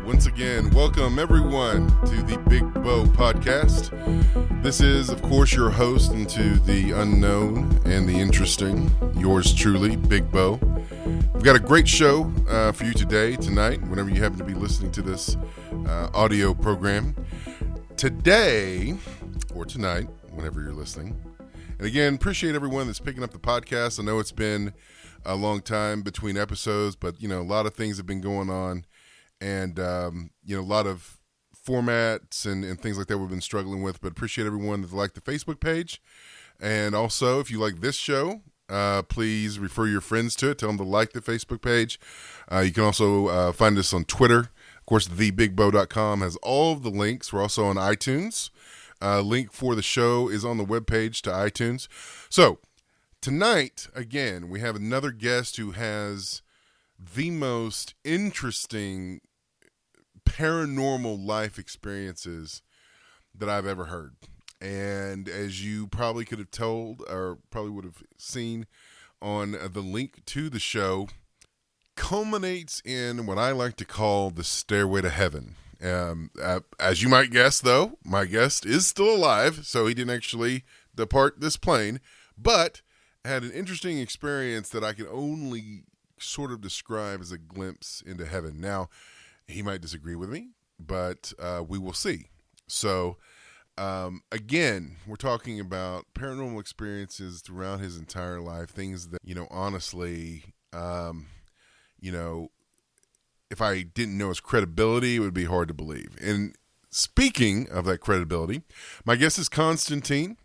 Once again, welcome everyone to the Big Bo podcast. This is, of course, your host into the unknown and the interesting, yours truly, Big Bo. We've got a great show for you tonight, whenever you happen to be listening to this audio program. Today, or tonight, whenever you're listening. And again, appreciate everyone that's picking up the podcast. I know it's been a long time between episodes, but, a lot of things have been going on. And, a lot of formats and things like that we've been struggling with, but appreciate everyone that liked the Facebook page. And also, if you like this show, please refer your friends to it. Tell them to like the Facebook page. You can also find us on Twitter. Of course, thebigbo.com has all of the links. We're also on iTunes. Link for the show is on the webpage to iTunes. So, tonight, again, we have another guest who has the most interesting paranormal life experiences that I've ever heard. And as you probably could have told, or probably would have seen on the link to the show, culminates in what I like to call the Stairway to Heaven. As you might guess, though, my guest is still alive, so he didn't actually depart this plane, but had an interesting experience that I can only sort of describe as a glimpse into heaven. Now, he might disagree with me, but we will see. So, again, we're talking about paranormal experiences throughout his entire life, things that, honestly, if I didn't know his credibility, it would be hard to believe. And speaking of that credibility, my guest is Constantine.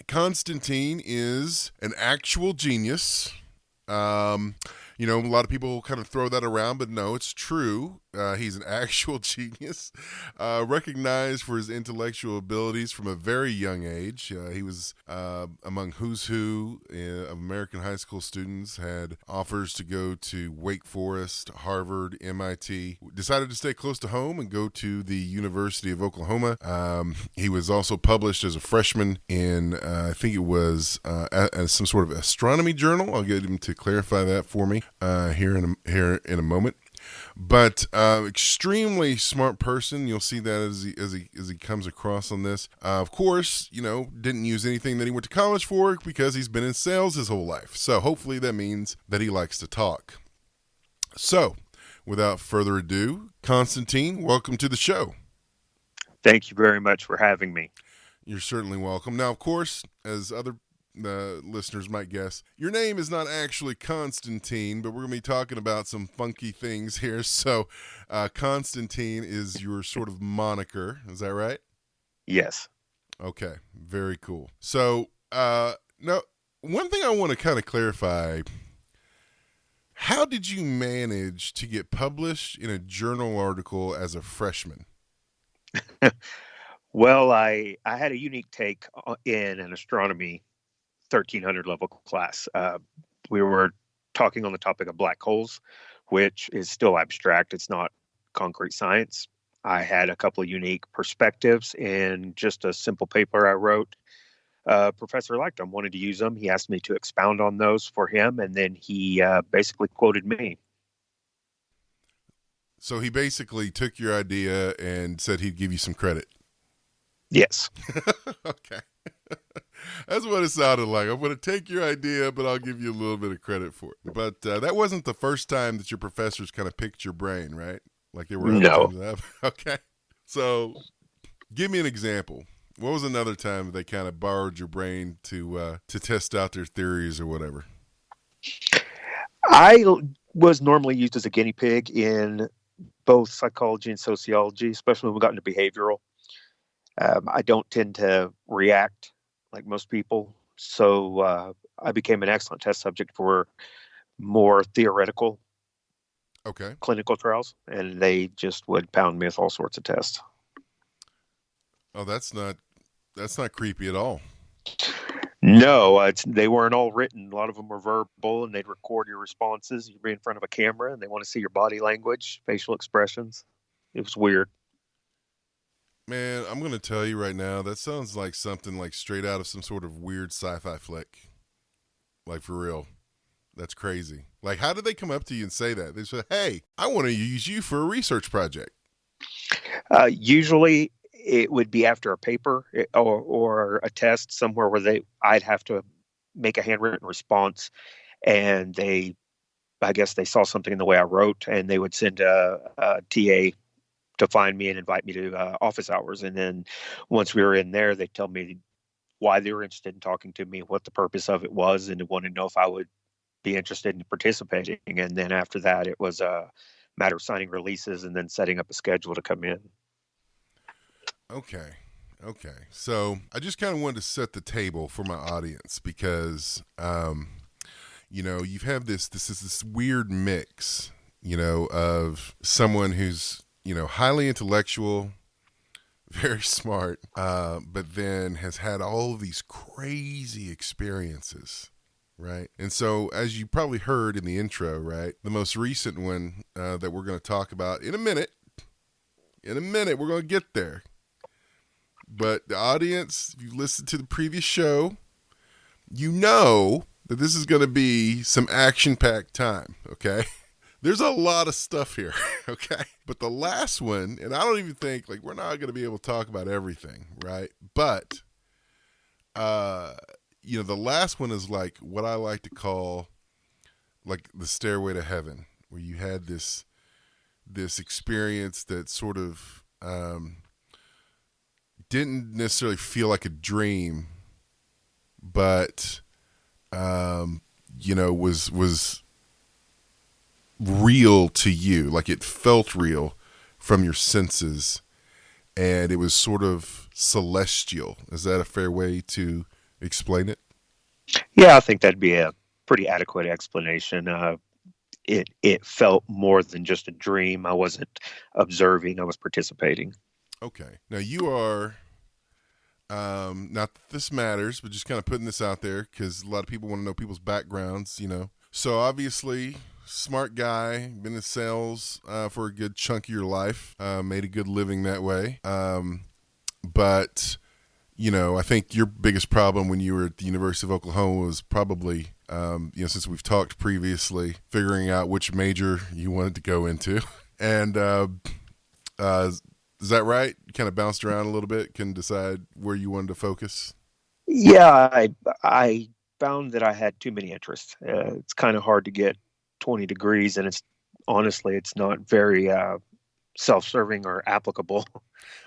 Constantine is an actual genius. A lot of people kind of throw that around, but no, it's true. He's an actual genius, recognized for his intellectual abilities from a very young age. He was among who's who of American high school students, had offers to go to Wake Forest, Harvard, MIT, decided to stay close to home and go to the University of Oklahoma. He was also published as a freshman in, I think it was as some sort of astronomy journal. I'll get him to clarify that for me here in a moment. But extremely smart person. You'll see that as he comes across on this. Of course, didn't use anything that he went to college for because he's been in sales his whole life. So hopefully that means that he likes to talk. So, without further ado, Constantine, welcome to the show. Thank you very much for having me. You're certainly welcome. Now, of course, as other listeners might guess, your name is not actually Constantine, but we're going to be talking about some funky things here. So Constantine is your sort of moniker. Is that right? Yes. Okay. Very cool. So now, one thing I want to kind of clarify, how did you manage to get published in a journal article as a freshman? Well, I had a unique take in an astronomy 1300 level class. We were talking on the topic of black holes, which is still abstract. It's not concrete science. I had a couple of unique perspectives in just a simple paper I wrote. Professor liked them, wanted to use them. He asked me to expound on those for him, and then he basically quoted me. So he basically took your idea and said he'd give you some credit. Yes. Okay. That's what it sounded like. I'm going to take your idea, but I'll give you a little bit of credit for it. But that wasn't the first time that your professors kind of picked your brain, right? Like there were other times that okay. So give me an example. What was another time that they kind of borrowed your brain to test out their theories or whatever? I was normally used as a guinea pig in both psychology and sociology, especially when we got into behavioral. I don't tend to react like most people, so I became an excellent test subject for more theoretical clinical trials, and they just would pound me with all sorts of tests. Oh, that's not creepy at all. No, they weren't all written. A lot of them were verbal, and they'd record your responses. You'd be in front of a camera, and they want to see your body language, facial expressions. It was weird. Man, I'm going to tell you right now, that sounds like something like straight out of some sort of weird sci-fi flick. Like, for real. That's crazy. Like, how did they come up to you and say that? They said, hey, I want to use you for a research project. Usually, it would be after a paper or a test somewhere where I'd have to make a handwritten response, and I guess they saw something in the way I wrote, and they would send a TA to find me and invite me to office hours. And then once we were in there, they tell me why they were interested in talking to me, what the purpose of it was, and they wanted to know if I would be interested in participating. And then after that, it was a matter of signing releases and then setting up a schedule to come in. Okay. Okay. So I just kind of wanted to set the table for my audience because, you have this weird mix, of someone who's, highly intellectual, very smart, but then has had all of these crazy experiences, right? And so, as you probably heard in the intro, right, the most recent one that we're going to talk about in a minute, we're going to get there. But the audience, if you listened to the previous show, you know that this is going to be some action-packed time, okay? There's a lot of stuff here, okay? But the last one, and I don't even think, we're not going to be able to talk about everything, right? But, the last one is what I like to call, the Stairway to Heaven, where you had this experience that sort of didn't necessarily feel like a dream, but, was real to you, it felt real from your senses, and it was sort of celestial. Is that a fair way to explain it? Yeah, I think that'd be a pretty adequate explanation. It felt more than just a dream. I wasn't observing, I was participating. Okay. Now you are, not that this matters, but just kind of putting this out there because a lot of people want to know people's backgrounds, So obviously, smart guy, been in sales for a good chunk of your life, made a good living that way. But, I think your biggest problem when you were at the University of Oklahoma was probably, since we've talked previously, figuring out which major you wanted to go into. And is that right? You kind of bounced around a little bit, can decide where you wanted to focus? Yeah, I found that I had too many interests. It's kind of hard to get 20 degrees, and it's not very self-serving or applicable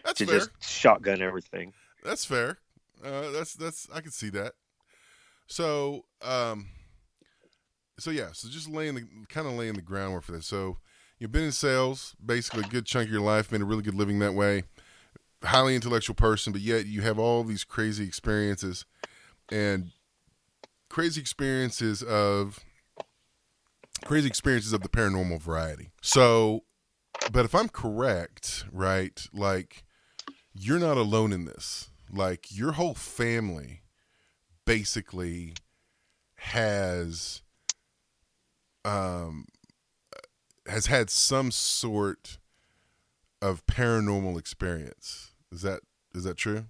That's to fair. just shotgun everything. That's fair. That's I can see that. So, so just laying the groundwork for this. So you've been in sales, basically a good chunk of your life, been a really good living that way, highly intellectual person, but yet you have all these crazy experiences of the paranormal variety. So, but if I'm correct, right, you're not alone in this. Your whole family basically has had some sort of paranormal experience. Is that true?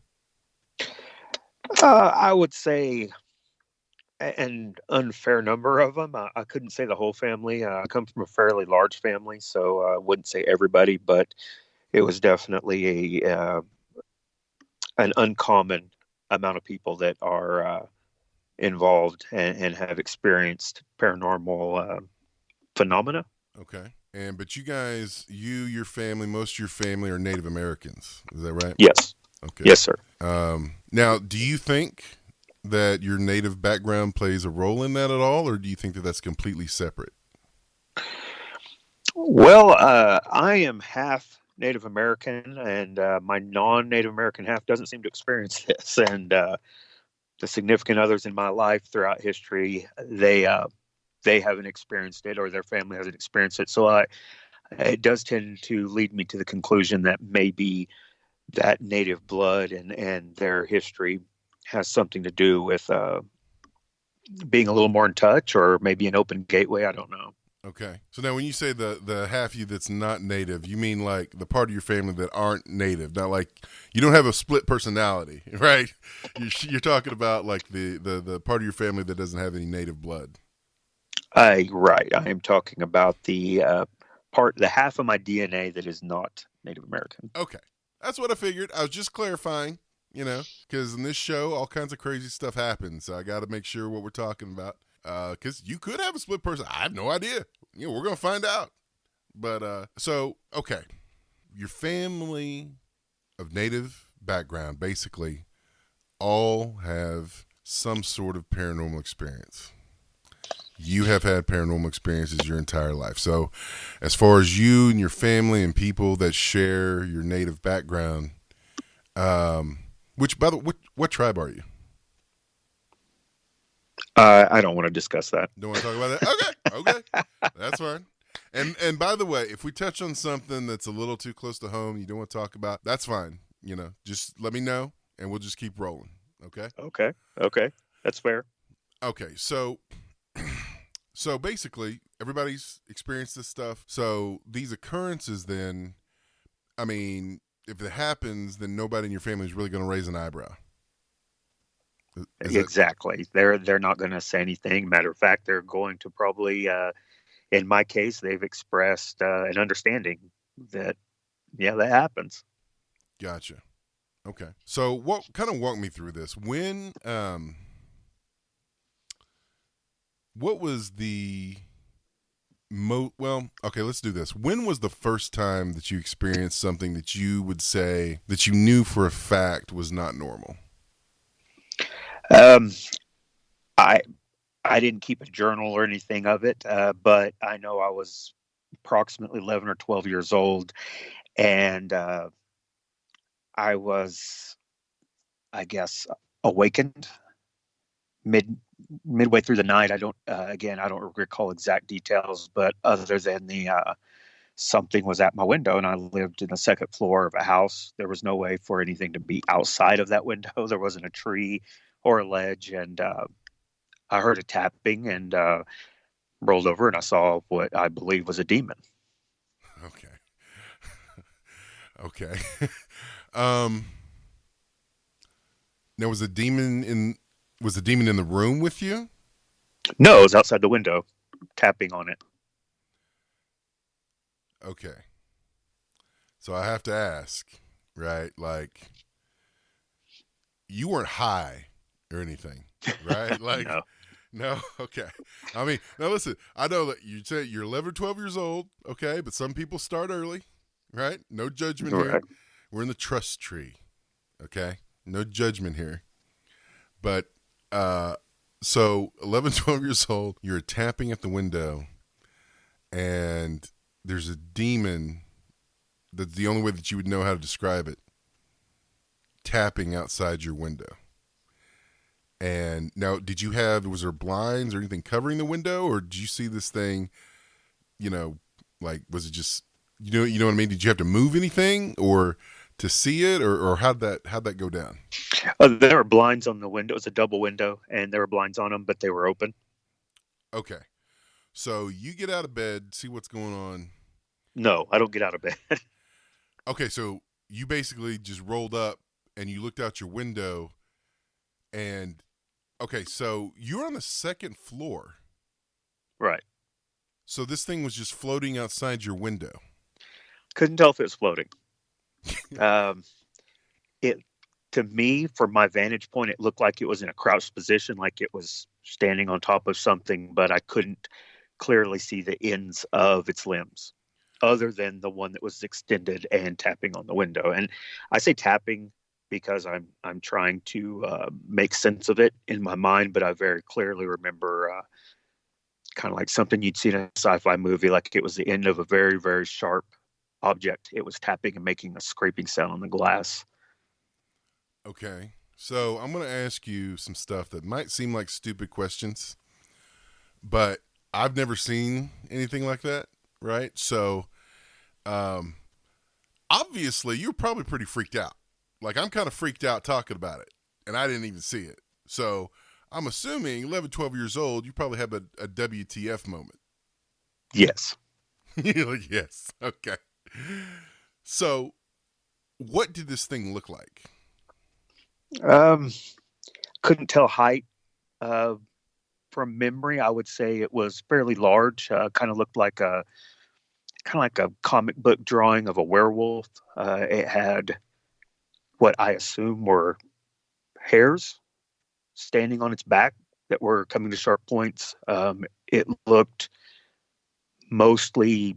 I would say an unfair number of them. I couldn't say the whole family. I come from a fairly large family, so I wouldn't say everybody, but it was definitely an uncommon amount of people that are involved and have experienced paranormal phenomena. Okay. But you guys, your family, most of your family are Native Americans. Is that right? Yes. Okay. Yes, sir. Now, do you think that your Native background plays a role in that at all, or do you think that that's completely separate? Well, I am half Native American, and my non-Native American half doesn't seem to experience this. And the significant others in my life throughout history, they haven't experienced it, or their family hasn't experienced it. So it does tend to lead me to the conclusion that maybe that Native blood and their history has something to do with being a little more in touch, or maybe an open gateway. I don't know. Okay. So now when you say the half of you that's not Native, you mean the part of your family that aren't Native, not you don't have a split personality, right? You're talking about the part of your family that doesn't have any Native blood. Right. I am talking about the the half of my DNA that is not Native American. Okay. That's what I figured. I was just clarifying, because in this show, all kinds of crazy stuff happens. So I got to make sure what we're talking about. Because you could have a split person. I have no idea. We're going to find out. But, okay. Your family of Native background, basically, all have some sort of paranormal experience. You have had paranormal experiences your entire life. So as far as you and your family and people that share your Native background, which, by the way, what tribe are you? I don't want to discuss that. Don't want to talk about that? Okay. That's fine. And by the way, if we touch on something that's a little too close to home, you don't want to talk about, that's fine. Just let me know and we'll just keep rolling. Okay? Okay. That's fair. Okay. So basically, everybody's experienced this stuff. So these occurrences then, I mean, if it happens, then nobody in your family is really going to raise an eyebrow. Exactly. They're not going to say anything. Matter of fact, they're going to probably, in my case, they've expressed an understanding that, yeah, that happens. Gotcha. Okay. So what kind of walk me through this? When, what was the okay, let's do this. When was the first time that you experienced something that you would say that you knew for a fact was not normal? I didn't keep a journal or anything of it, but I know I was approximately 11 or 12 years old, and I was, I guess, awakened midway through the night. I don't recall exact details, but other than something was at my window, and I lived in the second floor of a house. There was no way for anything to be outside of that window. There wasn't a tree or a ledge, and I heard a tapping and rolled over, and I saw what I believe was a demon. Okay. Okay. Now was the demon in the room with you? No, it was outside the window, tapping on it. Okay. So I have to ask, right? Like, you weren't high or anything, right? Like, no? Okay. I mean, now listen, I know that you say you're 11 or 12 years old, okay? But some people start early, right? No judgment here. We're in the trust tree, okay? No judgment here. But, so 11, 12 years old, you're tapping at the window, and there's a demon. That's the only way that you would know how to describe it, tapping outside your window. And now, was there blinds or anything covering the window, or did you see this thing, like, was it just, you know what I mean? Did you have to move anything or to see it, or how'd that go down? There were blinds on the window. It was a double window, and there were blinds on them, but they were open. Okay. So you get out of bed, see what's going on. No, I don't get out of bed. Okay, so you basically just rolled up and you looked out your window, and okay, so you're on the second floor. Right. So this thing was just floating outside your window. Couldn't tell if it was floating. To me, from my vantage point, it looked like it was in a crouched position, like it was standing on top of something, but I couldn't clearly see the ends of its limbs, other than the one that was extended and tapping on the window. And I say tapping because I'm trying to make sense of it in my mind, but I very clearly remember kind of like something you'd see in a sci-fi movie, like it was the end of a very, very sharp object. It was tapping and making a scraping sound on the glass. Okay, so I'm going to ask you some stuff that might seem like stupid questions, but I've never seen anything like that, right? So, obviously, you're probably pretty freaked out. Like, I'm kind of freaked out talking about it, and I didn't even see it. So, I'm assuming 11, 12 years old, you probably have a WTF moment. Yes. You're like, yes. Okay. So, what did this thing look like? Couldn't tell height. From memory, I would say it was fairly large. Kind of looked like kind of like a comic book drawing of a werewolf. It had what I assume were hairs standing on its back that were coming to sharp points. It looked mostly,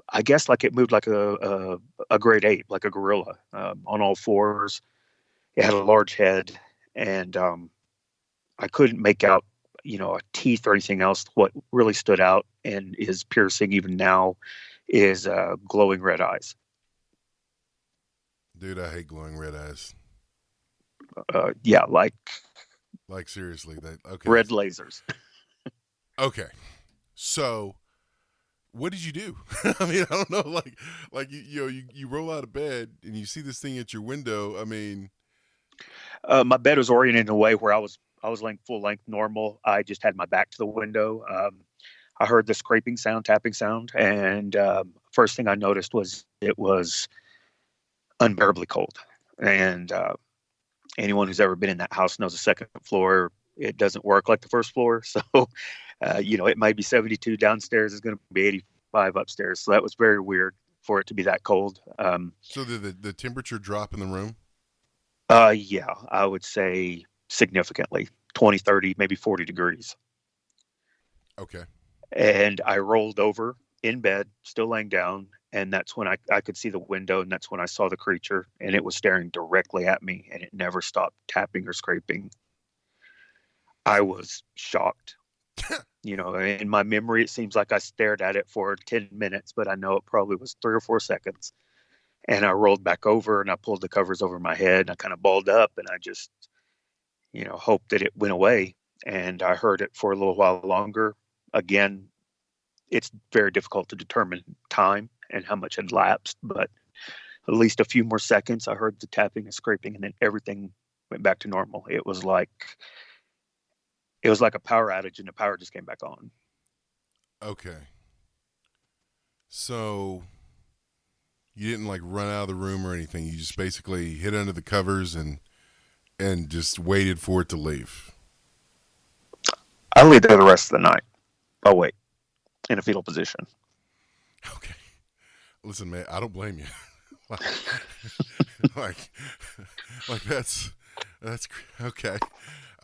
I guess, like it moved like a great ape, like a gorilla, on all fours. It had a large head, and I couldn't make out, a teeth or anything else. What really stood out and is piercing even now is glowing red eyes. Dude, I hate glowing red eyes. Yeah, Like seriously, that okay. red lasers. Okay. So, what did you do? I mean, I don't know. Like you roll out of bed and you see this thing at your window. I mean, My bed was oriented in a way where I was laying full length normal. I just had my back to the window. I heard the scraping sound, tapping sound, and first thing I noticed was it was unbearably cold. And anyone who's ever been in that house knows the second floor, it doesn't work like the first floor. So, it might be 72 downstairs, is going to be 85 upstairs. So that was very weird for it to be that cold. so did the temperature drop in the room? Yeah, I would say significantly, 20, 30, maybe 40 degrees. Okay. And I rolled over in bed, still laying down. And that's when I could see the window. And that's when I saw the creature. And it was staring directly at me. And it never stopped tapping or scraping. I was shocked. In my memory, it seems like I stared at it for 10 minutes, but I know it probably was 3 or 4 seconds. And I rolled back over and I pulled the covers over my head and I kind of balled up and I just, hoped that it went away. And I heard it for a little while longer. Again, it's very difficult to determine time and how much had lapsed, but at least a few more seconds, I heard the tapping and scraping, and then everything went back to normal. It was like a power outage, and the power just came back on. Okay. So you didn't like run out of the room or anything. You just basically hid under the covers and just waited for it to leave. I laid there the rest of the night. Oh wait, in a fetal position. Okay. Listen, man, I don't blame you. like that's okay.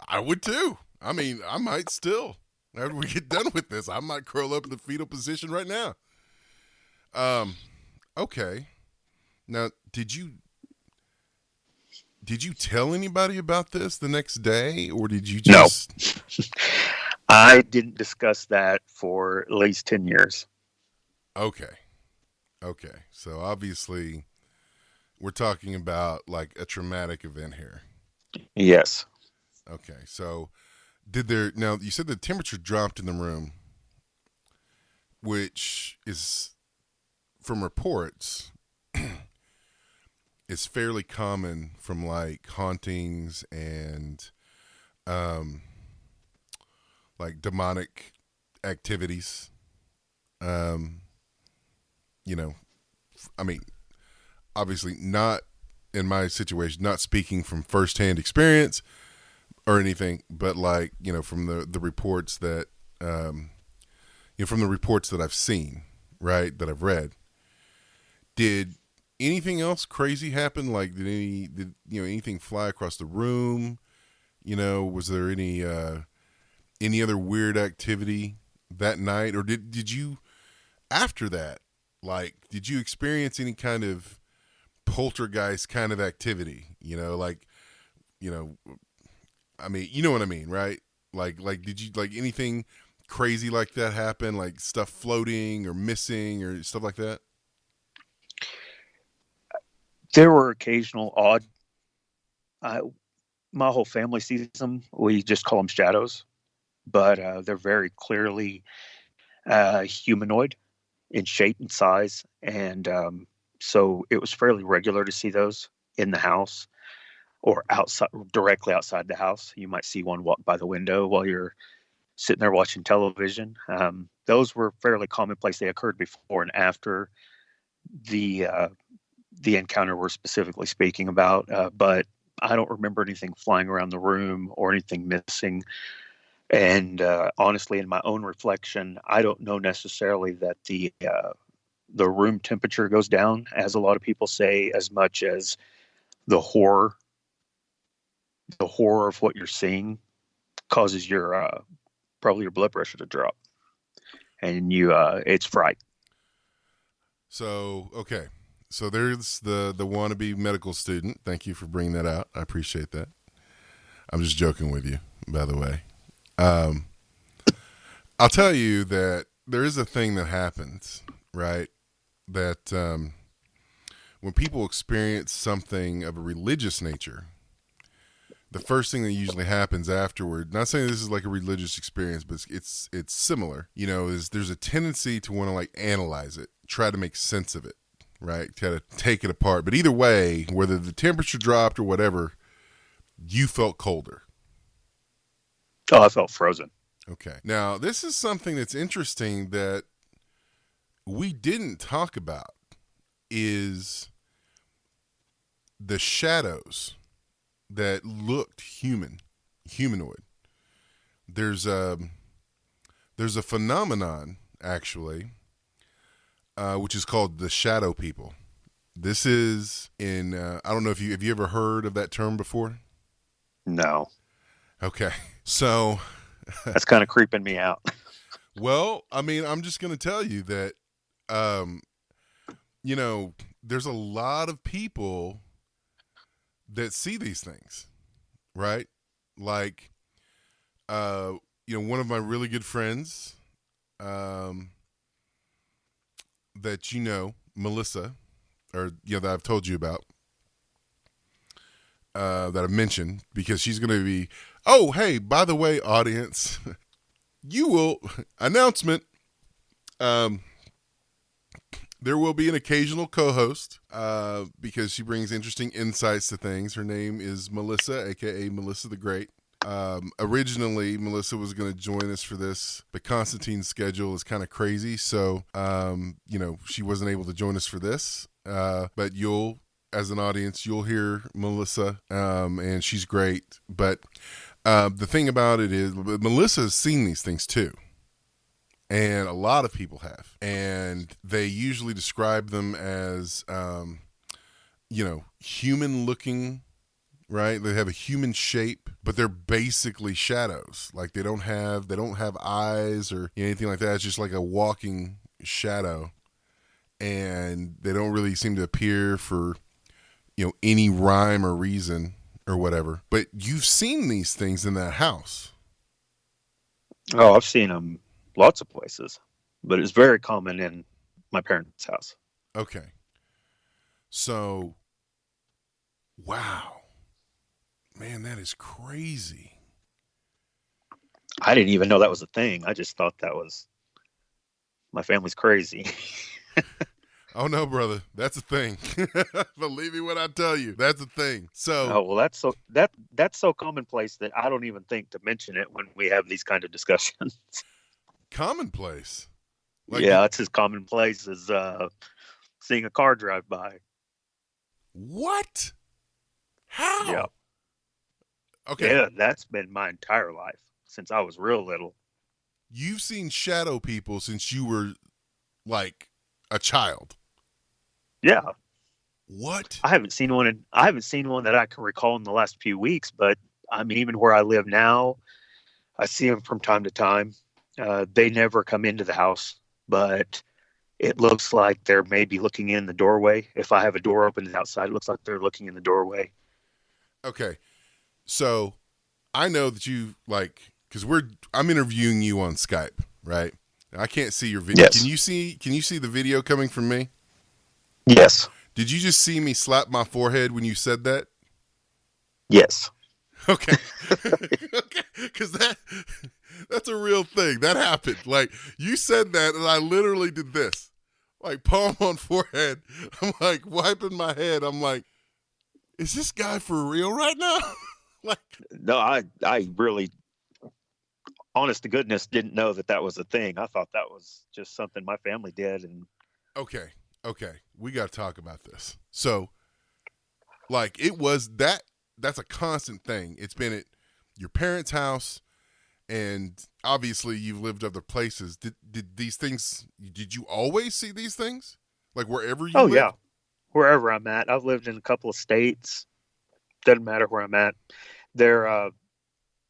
I would too. I mean, I might still. After we get done with this, I might curl up in the fetal position right now. Okay. Now, did you tell anybody about this the next day, or did you just? No. I didn't discuss that for at least 10 years. Okay. So obviously, we're talking about like a traumatic event here. Yes. Okay. So now you said the temperature dropped in the room, which is from reports is fairly common from like hauntings and like demonic activities. I mean, obviously not in my situation, not speaking from firsthand experience or anything, but like, from the reports that, from the reports that I've seen, right, that I've read. Did anything else crazy happen? Like, did anything fly across the room? Was there any other weird activity that night, or did you after that? Like, did you experience any kind of poltergeist kind of activity? I mean, you know what I mean, right? Like, did you like anything crazy like that happen? Like stuff floating or missing or stuff like that? There were occasional odd. My whole family sees them. We just call them shadows, but they're very clearly humanoid in shape and size, and so it was fairly regular to see those in the house or outside, directly outside the house. You might see one walk by the window while you're sitting there watching television. Those were fairly commonplace. They occurred before and after the encounter we're specifically speaking about, but I don't remember anything flying around the room or anything missing. And honestly, in my own reflection, I don't know necessarily that the the room temperature goes down, as a lot of people say, as much as the horror of what you're seeing causes your probably your blood pressure to drop, and it's fright. So, okay. So there's the wannabe medical student. Thank you for bringing that out. I appreciate that. I'm just joking with you, by the way. I'll tell you that there is a thing that happens, right? That when people experience something of a religious nature, the first thing that usually happens afterward, not saying this is like a religious experience, but it's similar, is there's a tendency to want to like analyze it, try to make sense of it, right? Try to take it apart. But either way, whether the temperature dropped or whatever, you felt colder. Oh, I felt frozen. Okay. Now, this is something that's interesting that we didn't talk about is the shadows that looked humanoid. There's a phenomenon actually, which is called the shadow people. This is in I don't know if have you ever heard of that term before? No. Okay, so that's kind of creeping me out. Well, I mean, I'm just going to tell you that, there's a lot of people that see these things, right? Like, one of my really good friends, that Melissa, or that I've told you about, that I've mentioned, because she's going to be. Oh, hey, by the way, audience, announcement. There will be an occasional co-host, because she brings interesting insights to things. Her name is Melissa, aka Melissa the Great. Originally, Melissa was going to join us for this, but Constantine's schedule is kind of crazy, so she wasn't able to join us for this. But as an audience, you'll hear Melissa, and she's great. But the thing about it is, Melissa's seen these things too. And a lot of people have. And they usually describe them as, human looking, right? They have a human shape, but they're basically shadows. Like they don't have eyes or anything like that. It's just like a walking shadow. And they don't really seem to appear for, any rhyme or reason or whatever. But you've seen these things in that house. Oh, I've seen them lots of places, but it's very common in my parents' house. Okay. So, wow. Man, that is crazy. I didn't even know that was a thing. I just thought that was my family's crazy. Oh no, brother, that's a thing. Believe me when I tell you, that's a thing. So, oh well, that's so commonplace that I don't even think to mention it when we have these kind of discussions. Commonplace. It's as commonplace as seeing a car drive by. What? How? Yeah. Okay. Yeah, that's been my entire life since I was real little. You've seen shadow people since you were like a child. Yeah. What? I haven't seen one that I can recall in the last few weeks, but I mean, even where I live now, I see them from time to time. They never come into the house, but it looks like they're maybe looking in the doorway. If I have a door open outside, it looks like they're looking in the doorway. Okay. So I know that you because I'm interviewing you on Skype, right? I can't see your video. Yes. Can you see the video coming from me? Yes. Did you just see me slap my forehead when you said that? Yes. Okay. Okay. Because that's a real thing. That happened. Like, you said that, and I literally did this. Like, palm on forehead. I'm like, wiping my head. I'm like, is this guy for real right now? No, I really, honest to goodness, didn't know that was a thing. I thought that was just something my family did. And Okay. We got to talk about this. So, it was that's a constant thing. It's been at your parents' house, And obviously you've lived other places. Did these things, did you always see these things? Like wherever you Oh lived? yeah, wherever I'm at. I've lived in a couple of states. Doesn't matter where I'm at. They're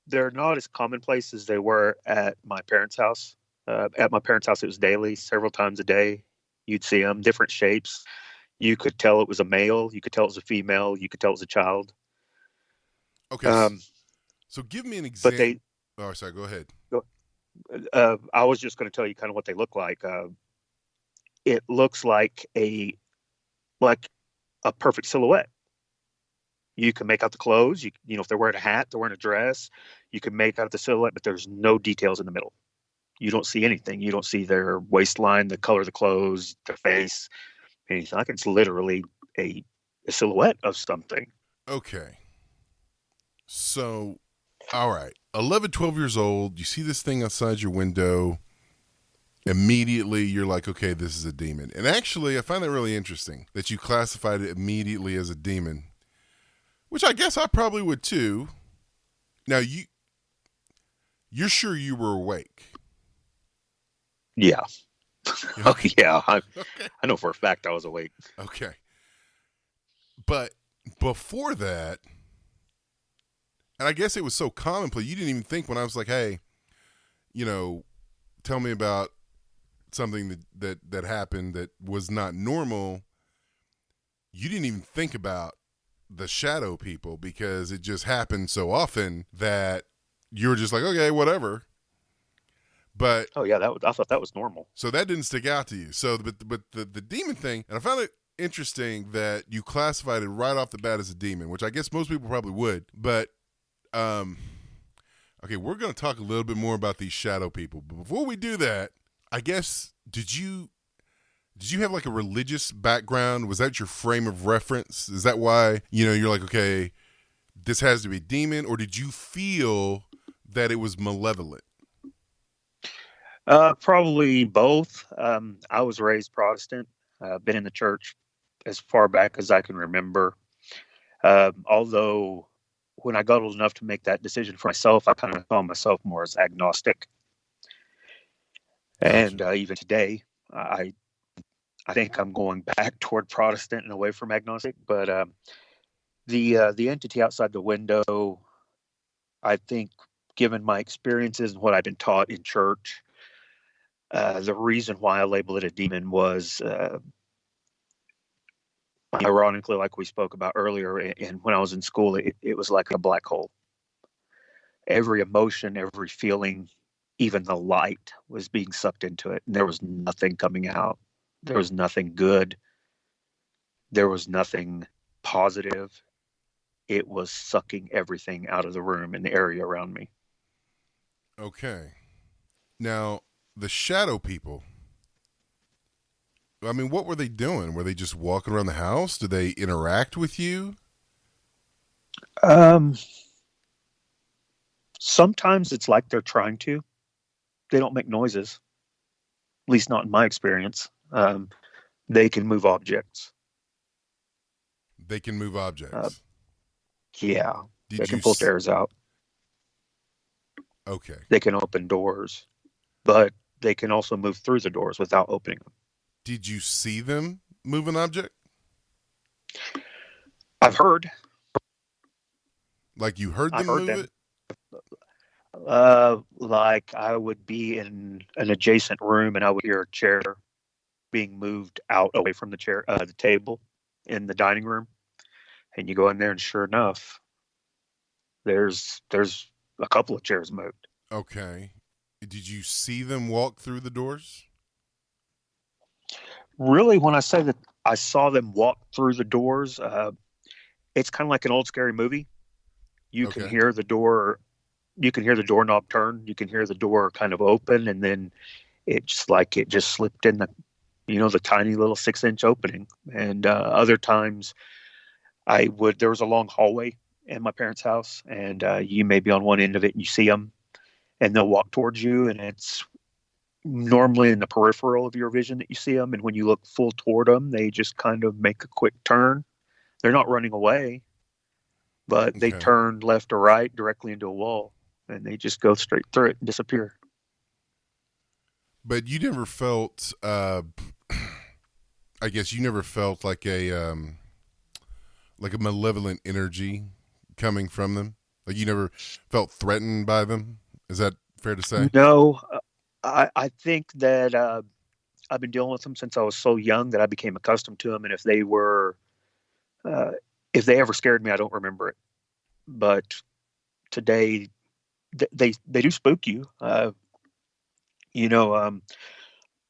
they're not as commonplace as they were at my parents' house. At my parents' house, it was daily, several times a day. You'd see them, different shapes. You could tell it was a male. You could tell it was a female. You could tell it was a child. Okay. Um, So give me an but example. they, Oh, sorry. Go ahead. I was just going to tell you kind of what they look like. It looks like a perfect silhouette. You can make out the clothes. You know if they're wearing a hat, they're wearing a dress. You can make out the silhouette, but there's no details in the middle. You don't see anything. You don't see their waistline, the color of the clothes, their face, anything. Like it's literally a, a silhouette of something. Okay. So, all right. 11, 12 years old. You see this thing outside your window. Immediately, you're like, okay, this is a demon. And actually, I find that really interesting that you classified it immediately as a demon, which I guess I probably would too. Now, you're sure you were awake? Yeah. Oh Okay. yeah. Okay. I know for a fact I was awake. Okay. But before that, and I guess it was so commonplace, you didn't even think when I was like, hey, tell me about something that happened that was not normal. You didn't even think about the shadow people because it just happened so often that you were just like, okay, whatever. But Oh yeah, I thought that was normal. so that didn't stick out to you. So, but the demon thing, and I found it interesting that you classified it right off the bat as a demon, which I guess most people probably would. But okay, we're going to talk a little bit more about these shadow people. But before we do that, I guess did you have like a religious background? Was that your frame of reference? Is that why you're like, okay, this has to be a demon, or did you feel that it was malevolent? Probably both. I was raised Protestant. Been in the church as far back as I can remember. Although when I got old enough to make that decision for myself, I kind of saw myself more as agnostic. Gotcha. And even today, I think I'm going back toward Protestant and away from agnostic. But the entity outside the window, I think, given my experiences and what I've been taught in church, the reason why I label it a demon was, ironically, like we spoke about earlier, and when I was in school, it was like a black hole. Every emotion, every feeling, even the light was being sucked into it, and there was nothing coming out. There was nothing good. There was nothing positive. It was sucking everything out of the room and the area around me. Okay. Now, the shadow people, I mean, what were they doing? Were they just walking around the house? Did they interact with you? Um, Sometimes it's like they're trying to. They don't make noises, at least not in my experience. They can move objects. They can move Uh, objects. yeah, they Did you? can pull chairs out. Okay. They can open doors, but they can also move through the doors without opening them. Did you see them move an object? I've heard. Like you heard I've them heard move them. it? Like I would be in an adjacent room and I would hear a chair being moved out away from the table in the dining room, and you go in there and sure enough, there's a couple of chairs moved. Okay. Did you see them walk through the doors? Really, when I say that I saw them walk through the doors, it's kind of like an old scary movie. You can Okay. hear the door, you can hear the doorknob turn, you can hear the door kind of open, and then it just slipped in the tiny little 6-inch opening. And other times, there was a long hallway in my parents' house, and you may be on one end of it and you see them, and they'll walk towards you, and it's normally in the peripheral of your vision that you see them. And when you look full toward them, they just kind of make a quick turn. They're not running away, but they Okay. turn left or right directly into a wall. and they just go straight through it and disappear. But you never felt, I guess you never felt like a malevolent energy coming from them? Like you never felt threatened by them? Is that fair to say? No, I think that I've been dealing with them since I was so young that I became accustomed to them. And uh, if they ever scared me, I don't remember it. But today, they do spook you. You know,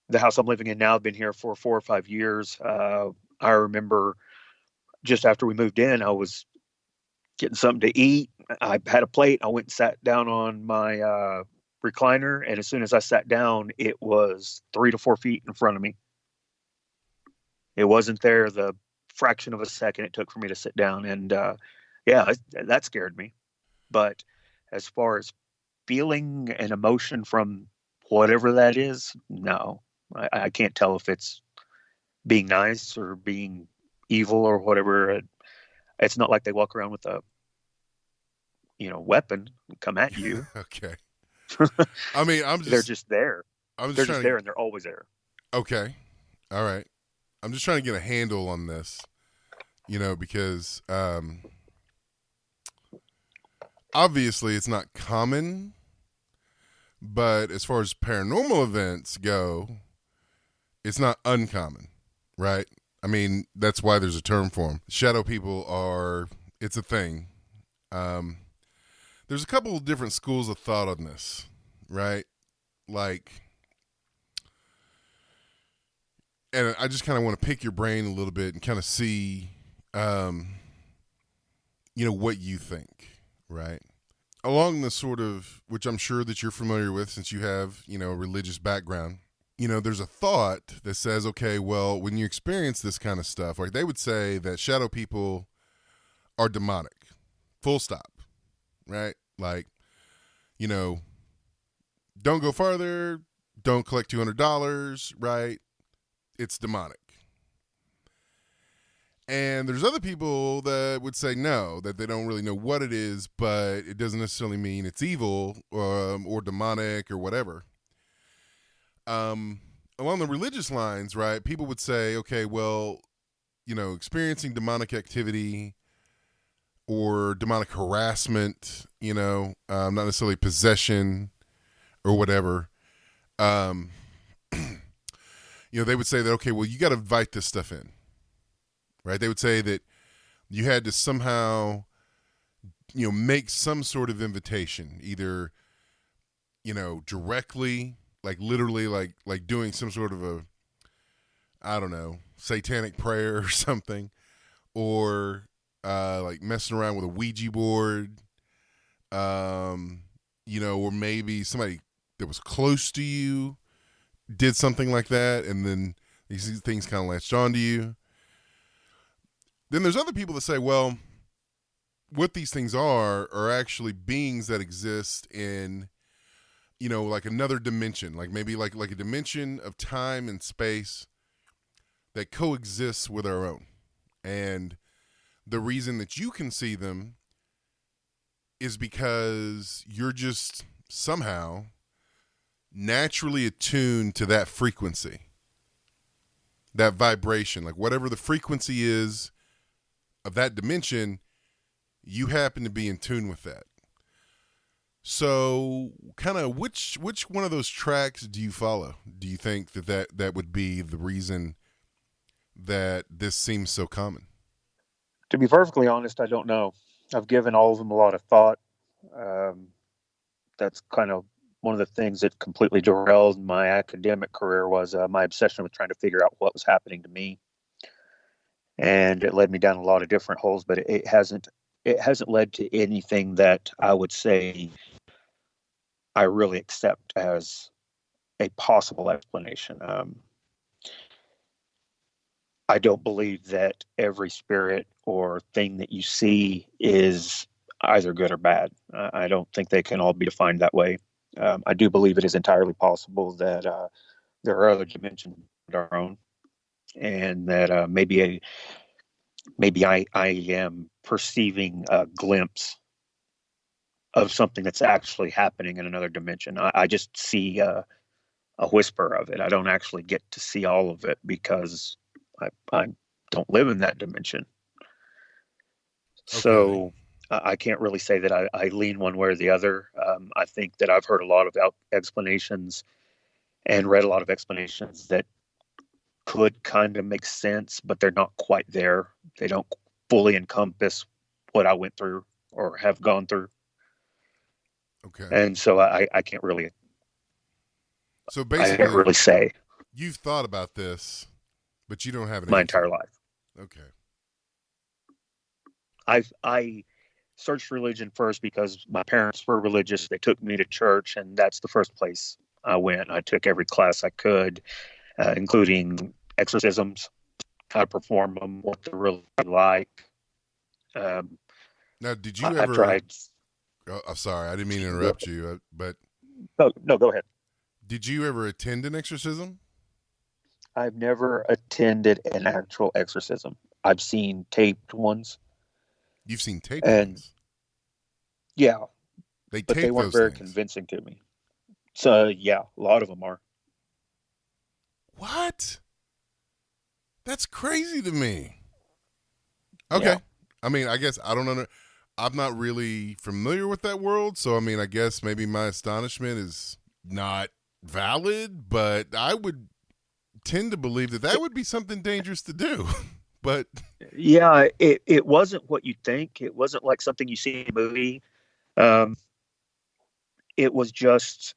the house I'm living in now, I've been here for 4 or 5 years. I remember just after we moved in, I was getting something to eat. I had a plate. I went and sat down on my recliner, and as soon as I sat down, it was 3 to 4 feet in front of me. It wasn't there the fraction of a second it took for me to sit down, and yeah, that scared me. But as far as feeling an emotion from whatever that is, no, I can't tell if it's being nice or being evil or whatever. It's not like they walk around with a weapon and come at you. Okay. I mean, They're just there. I'm They're just just trying there, to. and they're always there. Okay. All right. I'm just trying to get a handle on this, because obviously it's not common, but as far as paranormal events go, it's not uncommon, right? I mean, that's why there's a term for them. Shadow people it's a thing. There's a couple of different schools of thought on this, right? Like, and I just kind of want to pick your brain a little bit and kind of see, what you think, right? Along the sort of, which I'm sure that you're familiar with since you have, a religious background, there's a thought that says, okay, well, when you experience this kind of stuff, like they would say that shadow people are demonic, full stop, right? Like, don't go farther, don't collect $200, right? It's demonic. And there's other people that would say no, that they don't really know what it is, but it doesn't necessarily mean it's evil or demonic or whatever. Along the religious lines, right, people would say, okay, well, experiencing demonic activity or demonic harassment, not necessarily possession or whatever, they would say that, okay, well, you got to invite this stuff in, right? They would say that you had to somehow, make some sort of invitation, either, directly, like literally like doing some sort of a, I don't know, satanic prayer or something, or like messing around with a Ouija board, or maybe somebody that was close to you did something like that, and then these things kind of latched onto you. Then there's other people that say, well, what these things are actually beings that exist in, like another dimension, like maybe like a dimension of time and space that coexists with our own. And the reason that you can see them is because you're just somehow naturally attuned to that frequency, that vibration, like whatever the frequency is of that dimension, you happen to be in tune with that. So kind of which one of those tracks do you follow? Do you think that would be the reason that this seems so common? To be perfectly honest, I don't know. I've given all of them a lot of thought. That's kind of one of the things that completely derailed my academic career was my obsession with trying to figure out what was happening to me, and it led me down a lot of different holes. But it hasn't led to anything that I would say I really accept as a possible explanation. I don't believe that every spirit or thing that you see is either good or bad. I don't think they can all be defined that way. I do believe it is entirely possible that there are other dimensions of our own, and that maybe I am perceiving a glimpse of something that's actually happening in another dimension. I just see a whisper of it. I don't actually get to see all of it because I don't live in that dimension. Okay. So I can't really say that I lean one way or the other. I think that I've heard a lot of explanations and read a lot of explanations that could kind of make sense, but they're not quite there. They don't fully encompass what I went through or have gone through. Okay. And so I can't really, So I can't basically, really say you've thought about this, but you don't have an my answer. entire life. Okay. I searched religion first because my parents were religious. They took me to church, and that's the first place I went. I took every class I could, including exorcisms, how to perform them, what they're really like. Um, Now, did you I've ever? tried. Oh, I'm sorry, I didn't mean to interrupt you, but No, no, go ahead. did you ever attend an exorcism? I've never attended an actual exorcism. I've seen taped ones, You've seen taped and ones. yeah, They but they tape weren't those very things. convincing to me. So yeah, a lot of them are. What? That's crazy to me. Yeah. Okay. I mean, I guess I don't know. I'm not really familiar with that world, so I mean, I guess maybe my astonishment is not valid, but I would tend to believe that that would be something dangerous to do. But Yeah, it wasn't what you think. It wasn't like something you see in a movie. Um, it was just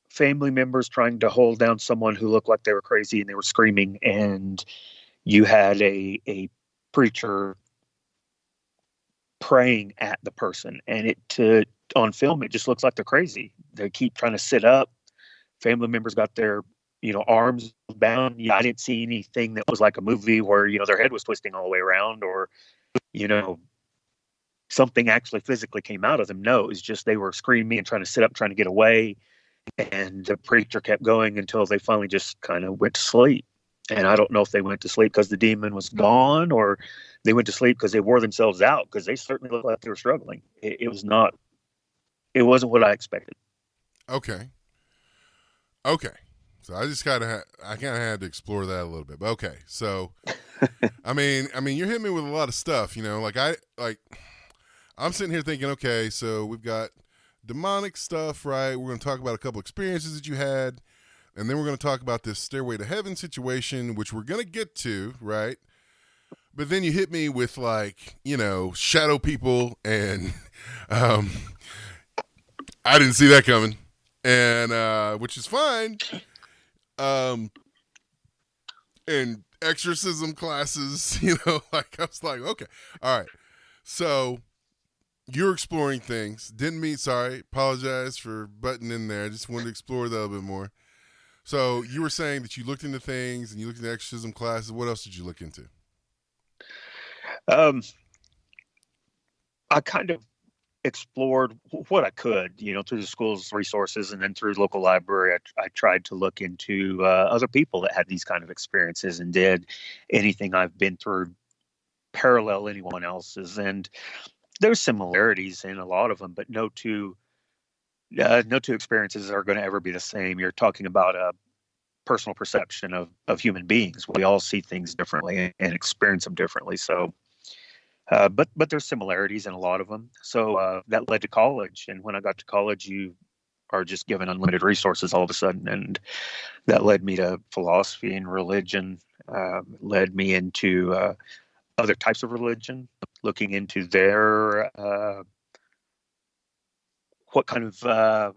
family members trying to hold down someone who looked like they were crazy and they were screaming, and you had a preacher praying at the person, and it to on film it just looks like they're crazy. They keep trying to sit up. Family members got their arms bound. Yeah, I didn't see anything that was like a movie where their head was twisting all the way around or you know something actually physically came out of them. No, it was just they were screaming and trying to sit up, trying to get away. And the preacher kept going until they finally just kind of went to sleep. And I don't know if they went to sleep because the demon was gone or they went to sleep because they wore themselves out because they certainly looked like they were struggling. It was not, it wasn't what I expected. okay. Okay. So I just I kind of had to explore that a little bit. But okay. So I mean you're hitting me with a lot of stuff, I'm sitting here thinking, okay, so we've got demonic stuff, right? We're going to talk about a couple experiences that you had, and then we're going to talk about this Stairway to Heaven situation, which we're going to get to, right? But then you hit me with shadow people, and um, I didn't see that coming, and which is fine. And exorcism classes, I was like, okay, all right, so you're exploring things. Sorry, apologize for butting in there. I just wanted to explore that a little bit more. So you were saying that you looked into things and you looked into exorcism classes. What else did you look into? Um, I kind of explored what I could, through the school's resources and then through local library. I tried to look into other people that had these kind of experiences and did anything I've been through parallel anyone else's. And there's similarities in a lot of them, but no two experiences are going to ever be the same. You're talking about a personal perception of human beings. We all see things differently and experience them differently. So, but there's similarities in a lot of them. So that led to college, and when I got to college, you are just given unlimited resources all of a sudden, and that led me to philosophy and religion. Led me into other types of religion, looking into their what kind of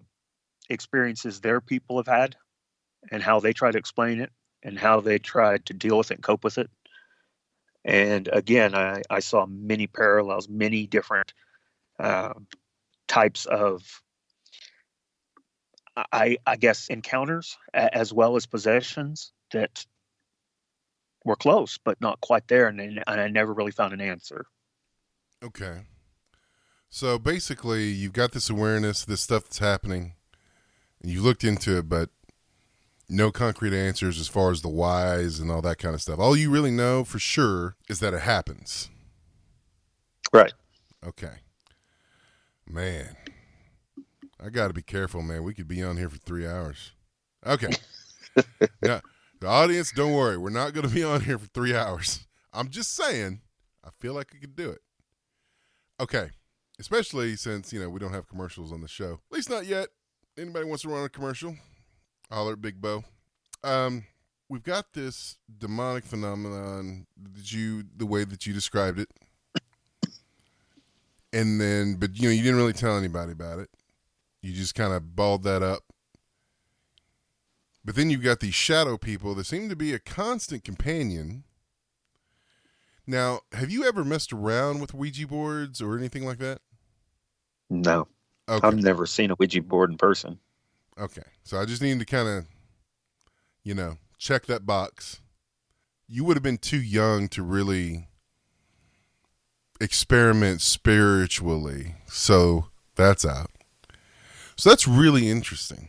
experiences their people have had and how they try to explain it and how they try to deal with it and cope with it. And again, I saw many parallels, many different uh, types of, I guess, encounters as well as possessions that were close, but not quite there. And I never really found an answer. Okay. So basically, you've got this awareness, this stuff that's happening, and you looked into it, but no concrete answers as far as the whys and all that kind of stuff. All you really know for sure is that it happens. Right. Okay. Man. I got to be careful, man. We could be on here for 3 hours. Okay. Now, the audience, don't worry. We're not going to be on here for 3 hours. I'm just saying, I feel like I could do it. Okay. Especially since, we don't have commercials on the show. At least not yet. Anybody wants to run a commercial? Holler at Big Bo. We've got this demonic phenomenon, the way that you described it. And then, but you didn't really tell anybody about it. You just kind of balled that up. But then you've got these shadow people that seem to be a constant companion. Now, have you ever messed around with Ouija boards or anything like that? No. Okay. I've never seen a Ouija board in person. Okay. So I just need to kind of, check that box. You would have been too young to really experiment spiritually. So that's out. So that's really interesting.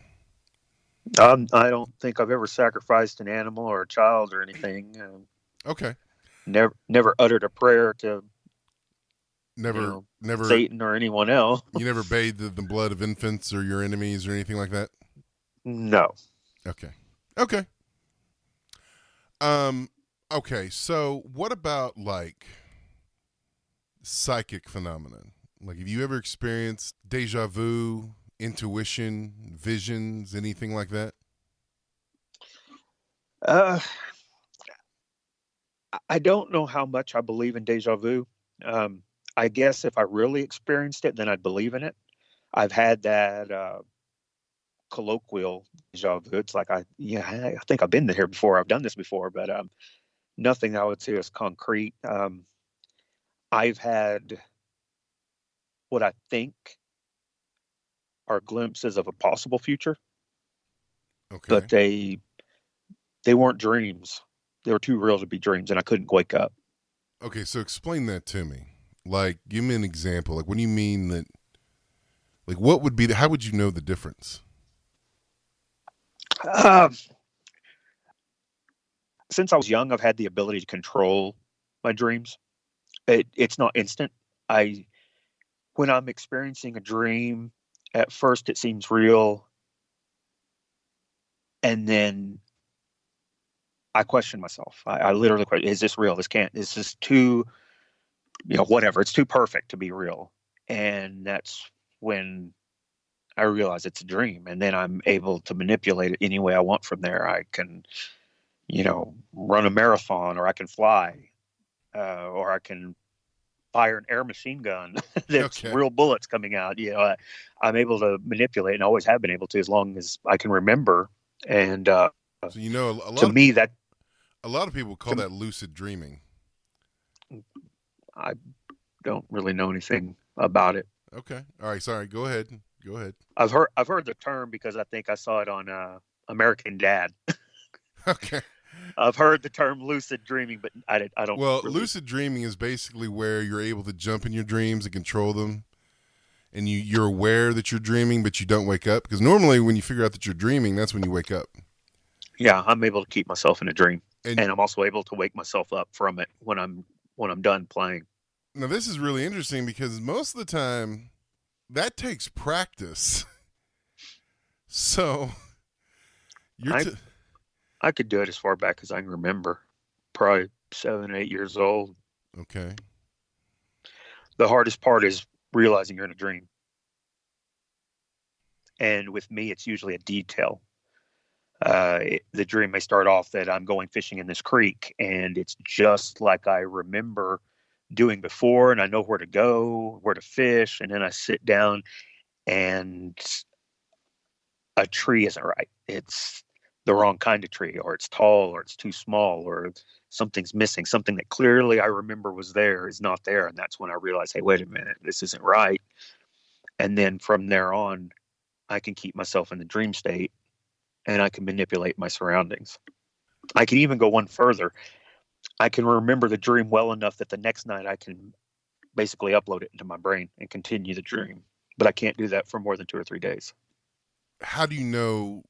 I don't think I've ever sacrificed an animal or a child or anything. Okay. Never uttered a prayer to never Satan or anyone else. You never bathed the blood of infants or your enemies or anything like that? No. Okay. Okay, so what about like psychic phenomenon? Like, have you ever experienced deja vu, intuition, visions, anything like that? I don't know how much I believe in deja vu. I guess if I really experienced it, then I'd believe in it. I've had that colloquial deja vu. It's like I think I've been here before. I've done this before, but nothing I would say is concrete. I've had what I think are glimpses of a possible future. Okay. But they weren't dreams. They were too real to be dreams, and I couldn't wake up. Okay, so explain that to me. Like, give me an example. Like, what do you mean that? Like, what would be how would you know the difference? Since I was young, I've had the ability to control my dreams. It's not instant. When I'm experiencing a dream, at first it seems real, and then I question myself. I literally question, is this real? Is this too, whatever. It's too perfect to be real. And that's when I realize it's a dream. And then I'm able to manipulate it any way I want from there. I can, run a marathon, or I can fly, or I can fire an air machine gun that's real bullets coming out. I'm able to manipulate, and always have been able to, as long as I can remember. And so a lot of people call that lucid dreaming. I don't really know anything about it. Okay. All right. Sorry. Go ahead. I've heard the term because I think I saw it on American Dad. Okay. I've heard the term lucid dreaming, but I don't. Well, lucid dreaming is basically where you're able to jump in your dreams and control them, and you're aware that you're dreaming, but you don't wake up. Because normally, when you figure out that you're dreaming, that's when you wake up. Yeah, I'm able to keep myself in a dream, and I'm also able to wake myself up from it when I'm done playing. Now, this is really interesting because most of the time, that takes practice. So, I could do it as far back as I can remember, probably 7, 8 years old. Okay. The hardest part is realizing you're in a dream. And with me, it's usually a detail. The dream may start off that I'm going fishing in this creek, and it's just like I remember doing before, and I know where to go, where to fish, and then I sit down, and a tree isn't right. It's the wrong kind of tree, or it's tall, or it's too small, or something's missing. Something that clearly I remember was there is not there, and that's when I realize, hey, wait a minute, this isn't right. And then from there on, I can keep myself in the dream state, and I can manipulate my surroundings. I can even go one further. I can remember the dream well enough that the next night I can basically upload it into my brain and continue the dream. But I can't do that for more than 2 or 3 days. How do you know?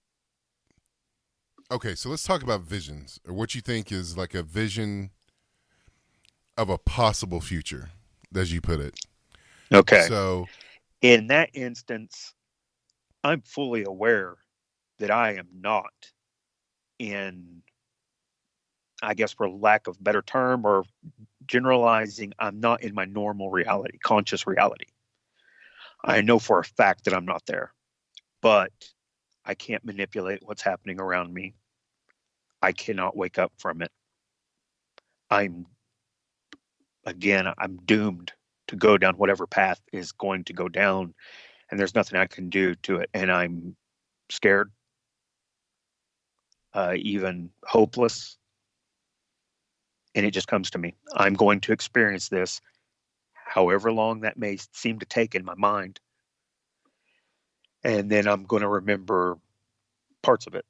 Okay, so let's talk about visions, or what you think is like a vision of a possible future, as you put it. Okay. So in that instance, I'm fully aware that I am not in, I guess, for lack of a better term or generalizing, I'm not in my normal reality, conscious reality. I know for a fact that I'm not there, but I can't manipulate what's happening around me. I cannot wake up from it. I'm, again, I'm doomed to go down whatever path is going to go down, and there's nothing I can do to it. And I'm scared, even hopeless. And it just comes to me. I'm going to experience this, however long that may seem to take in my mind. And then I'm going to remember parts of it.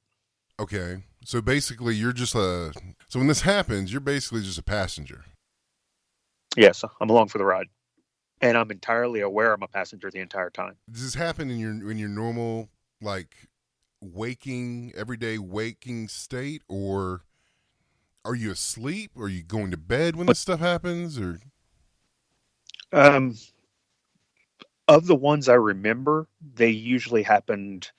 Okay. So basically, you're just a. So when this happens, you're basically just a passenger. Yes, I'm along for the ride. And I'm entirely aware I'm a passenger the entire time. Does this happen in your normal, like, waking, everyday waking state, or are you asleep? Or are you going to bed when this stuff happens? Or Um, of the ones I remember, they usually happened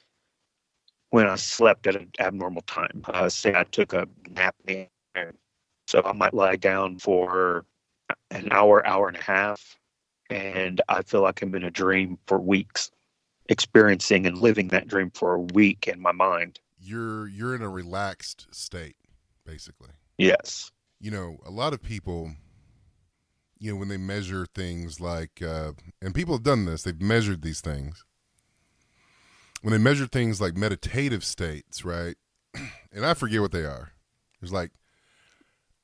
when I slept at an abnormal time. Say I took a nap, so I might lie down for an hour, hour and a half, and I feel like I'm in a dream for weeks, experiencing and living that dream for a week in my mind. you're in a relaxed state, basically. Yes. You know, a lot of people, you know, when they measure things like, and people have done this, they've measured these things. When they measure things like meditative states, right? And I forget what they are. There's like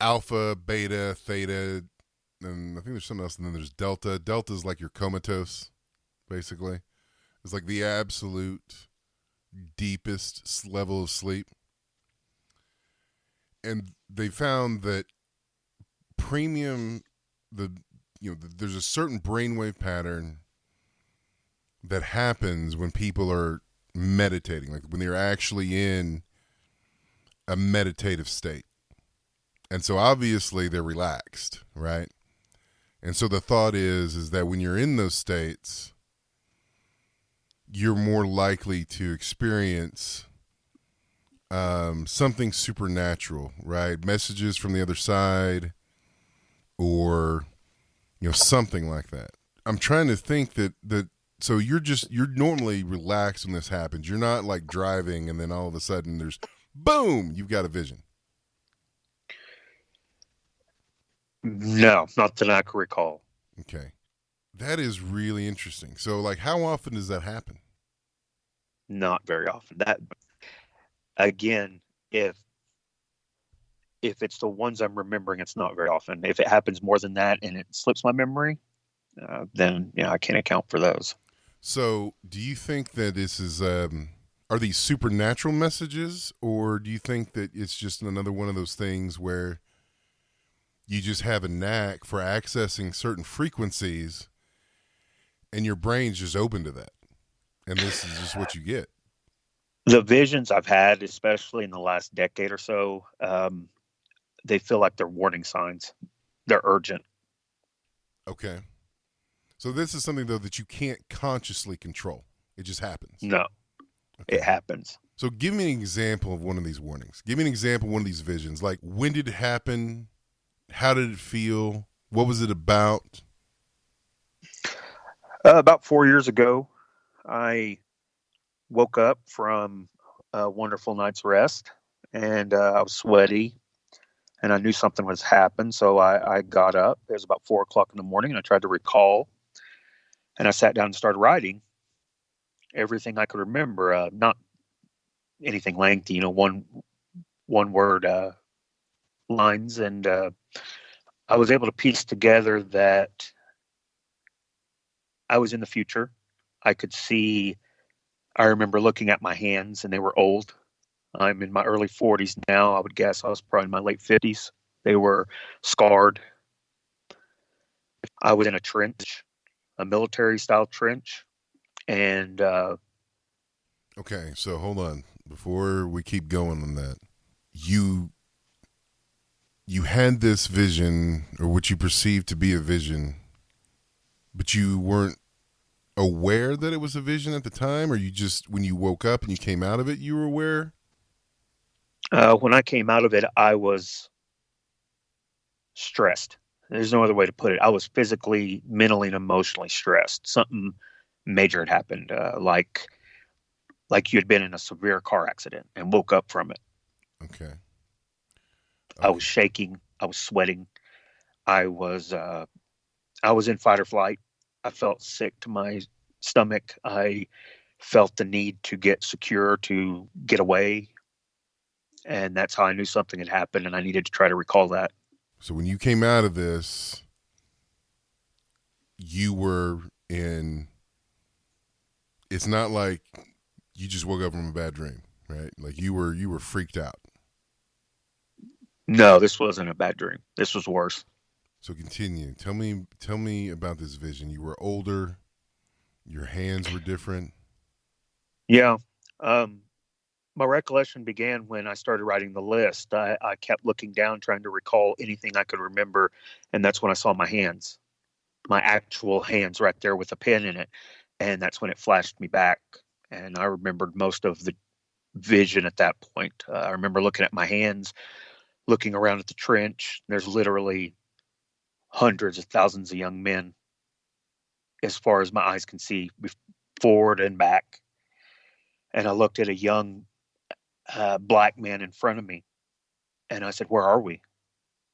alpha, beta, theta, and I think there's something else, and then there's delta. Delta is like your comatose, basically. It's like the absolute deepest level of sleep. And they found that premium, there's a certain brainwave pattern that happens when people are meditating, like when they're actually in a meditative state. And so obviously they're relaxed, right? And so the thought is that when you're in those states, you're more likely to experience something supernatural, right? Messages from the other side, or something like that. I'm trying to think that so you're normally relaxed when this happens. You're not like driving and then all of a sudden there's boom, you've got a vision. No, not that I can recall. Okay. That is really interesting. So like how often does that happen? Not very often. That, again, if it's the ones I'm remembering, it's not very often. If it happens more than that and it slips my memory, then I can't account for those. So do you think that this is are these supernatural messages, or do you think that it's just another one of those things where you just have a knack for accessing certain frequencies and your brain's just open to that, and this is just what you get? The visions I've had, especially in the last decade or so, they feel like they're warning signs. They're urgent. Okay. So this is something, though, that you can't consciously control. It just happens. No, Okay. it happens. So give me an example of one of these warnings. Give me an example of one of these visions. Like, when did it happen? How did it feel? What was it about? About 4 years ago, I woke up from a wonderful night's rest, and I was sweaty, and I knew something was happened. So I got up. It was about 4 o'clock in the morning, and I tried to recall. And I sat down and started writing everything I could remember. Not anything lengthy, one word lines, and I was able to piece together that I was in the future. I could see. I remember looking at my hands, and they were old. I'm in my early 40s now. I would guess I was probably in my late 50s. They were scarred. I was in a trench, a military-style trench, and Okay, so hold on. Before we keep going on that, you had this vision, or what you perceived to be a vision, but you weren't aware that it was a vision at the time, or you just, when you woke up and you came out of it, you were aware? When I came out of it, I was stressed. There's no other way to put it. I was physically, mentally, and emotionally stressed. Something major had happened, like you had been in a severe car accident and woke up from it. Okay. I was Okay. shaking. I was sweating. I was I was in fight or flight. I felt sick to my stomach. I felt the need to get secure, to get away, and that's how I knew something had happened, and I needed to try to recall that. So when you came out of this, you were in, it's not like you just woke up from a bad dream, right? Like you were freaked out. No, this wasn't a bad dream. This was worse. So continue. Tell me about this vision. You were older, your hands were different. Yeah. Um, my recollection began when I started writing the list. I kept looking down, trying to recall anything I could remember, and that's when I saw my hands, my actual hands right there with a pen in it. And that's when it flashed me back. And I remembered most of the vision at that point. I remember looking at my hands, looking around at the trench. There's literally hundreds of thousands of young men as far as my eyes can see, forward and back. And I looked at a young black man in front of me, and I said, "Where are we?"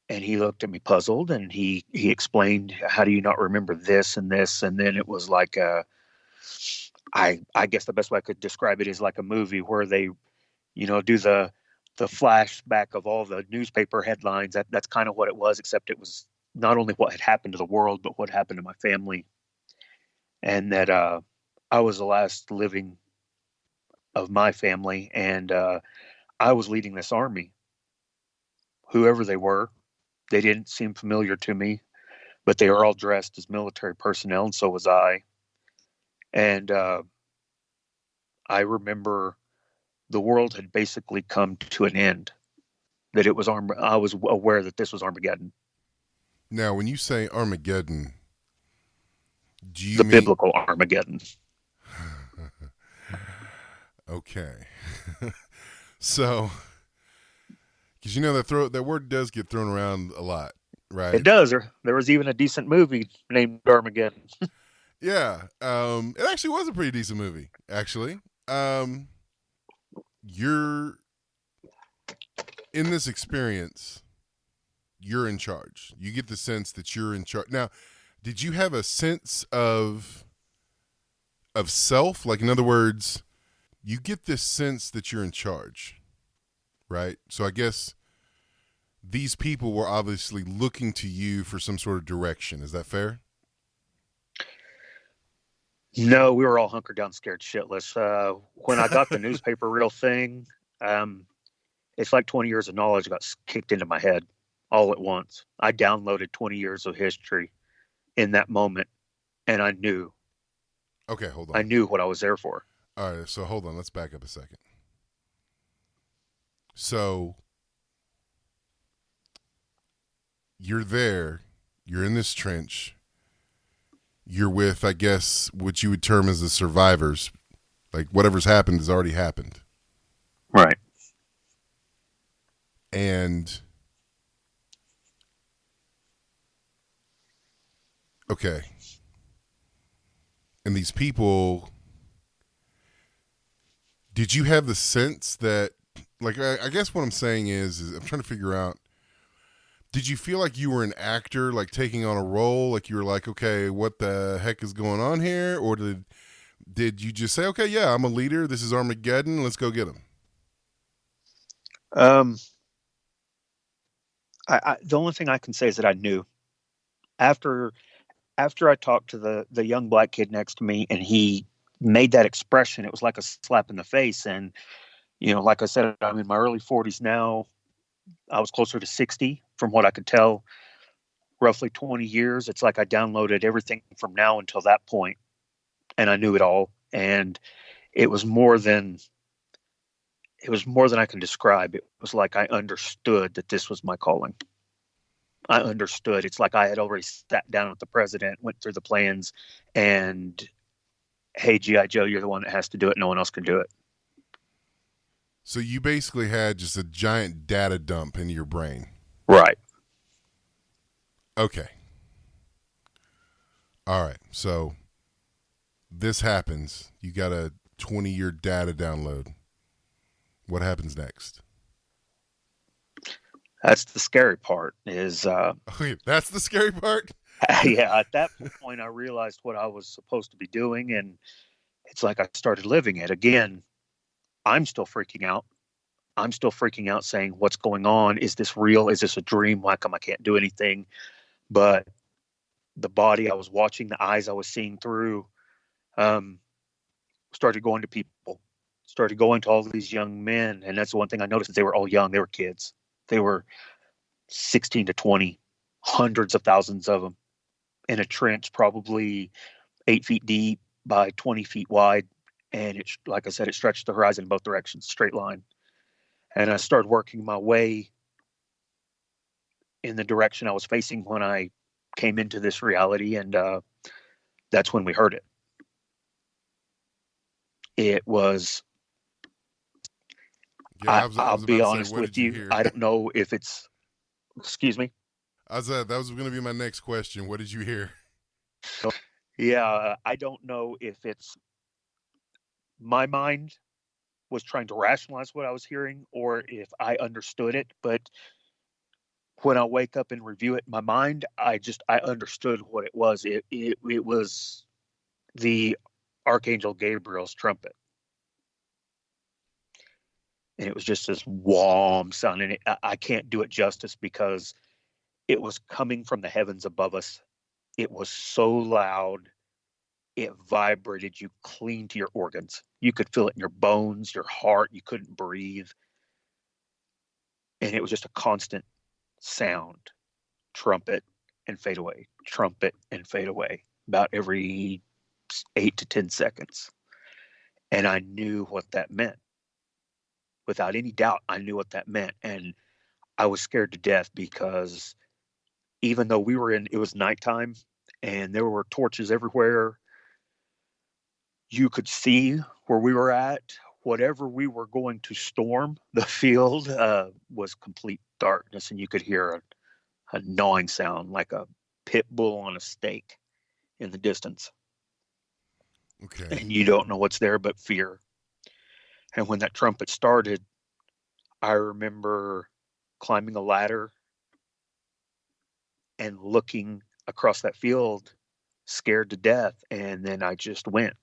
And he looked at me puzzled, and he explained, "How do you not remember this and this?" And then it was like I guess the best way I could describe it is like a movie where they, do the flashback of all the newspaper headlines. That's kind of what it was, except it was not only what had happened to the world, but what happened to my family, and that I was the last living of my family, and I was leading this army. Whoever they were, they didn't seem familiar to me, but they were all dressed as military personnel, and so was I. And I remember the world had basically come to an end. That it was I was aware that this was Armageddon, Now, when you say Armageddon, do you the mean biblical Armageddon. okay? So, because you know that word does get thrown around a lot, It right? does. There was even a decent movie named Armageddon. Yeah. It actually was a pretty decent movie. Actually, you're in this experience. You're in charge. You get the sense that you're in charge. Now, did you have a sense of self? Like, in other words, you get this sense that you're in charge, right? So I guess these people were obviously looking to you for some sort of direction. Is that fair? No, we were all hunkered down, scared shitless. When I got the newspaper reel thing, um, it's like 20 years of knowledge got kicked into my head all at once. I downloaded 20 years of history in that moment, and Okay, hold I on. knew what I was there for. All right, so hold on. Let's back up a second. So you're there, you're in this trench, you're with, I guess, what you would term as the survivors. Like whatever's happened has already happened. Right. And okay. And these people, did you have the sense that, like, I guess what I'm saying is I'm trying to figure out, did you feel like you were an actor, like taking on a role, like you were like, okay, what the heck is going on here? Or did you just say, okay, yeah, I'm a leader. This is Armageddon. Let's go get him. Um, the only thing I can say is that I knew after I talked to the young black kid next to me, and he made that expression. It was like a slap in the face. And like I said, I'm in my early 40s now. I was closer to 60 from what I could tell. Roughly 20 years. It's like I downloaded everything from now until that point, and I knew it all. And it was more than I can describe. It was like I understood that this was my calling. I understood. It's like I had already sat down with the president, went through the plans, and hey, G.I. Joe, you're the one that has to do it. No one else can do it. So you basically had just a giant data dump in your brain. Right. Okay. All right. So this happens. You got a 20-year data download. What happens next? That's the scary part is, Okay, that's the scary part? yeah, at that point, I realized what I was supposed to be doing. And it's like I started living it. Again, I'm still freaking out. I'm still freaking out saying, what's going on? Is this real? Is this a dream? Why come I can't do anything? But the body I was watching, the eyes I was seeing through, um, started going to people, started going to all these young men. And that's the one thing I noticed is they were all young. They were kids. They were 16 to 20, hundreds of thousands of them in a trench, probably 8 feet deep by 20 feet wide. And it, like I said, it stretched the horizon in both directions, straight line. And I started working my way in the direction I was facing when I came into this reality. And that's when we heard it. It was, Yeah, I'll be honest what with did you you. hear? I don't know if it's, excuse me. I said that was going to be my next question. What did you hear? Yeah, I don't know if it's my mind was trying to rationalize what I was hearing or if I understood it. But when I wake up and review it in my mind, I understood what it was. It was the Archangel Gabriel's trumpet. And it was just this warm sound. And I can't do it justice because it was coming from the heavens above us. It was so loud. It vibrated you clean to your organs. You could feel it in your bones, your heart. You couldn't breathe. And it was just a constant sound, trumpet and fade away, trumpet and fade away, about every 8 to 10 seconds. And I knew what that meant. Without any doubt, I knew what that meant. And I was scared to death because even though it was nighttime and there were torches everywhere, you could see where we were at. Whatever we were going to storm, the field was complete darkness, and you could hear a gnawing sound like a pit bull on a stake in the distance. Okay. And you don't know what's there but fear. And when that trumpet started, I remember climbing a ladder and looking across that field, scared to death, and then I just went.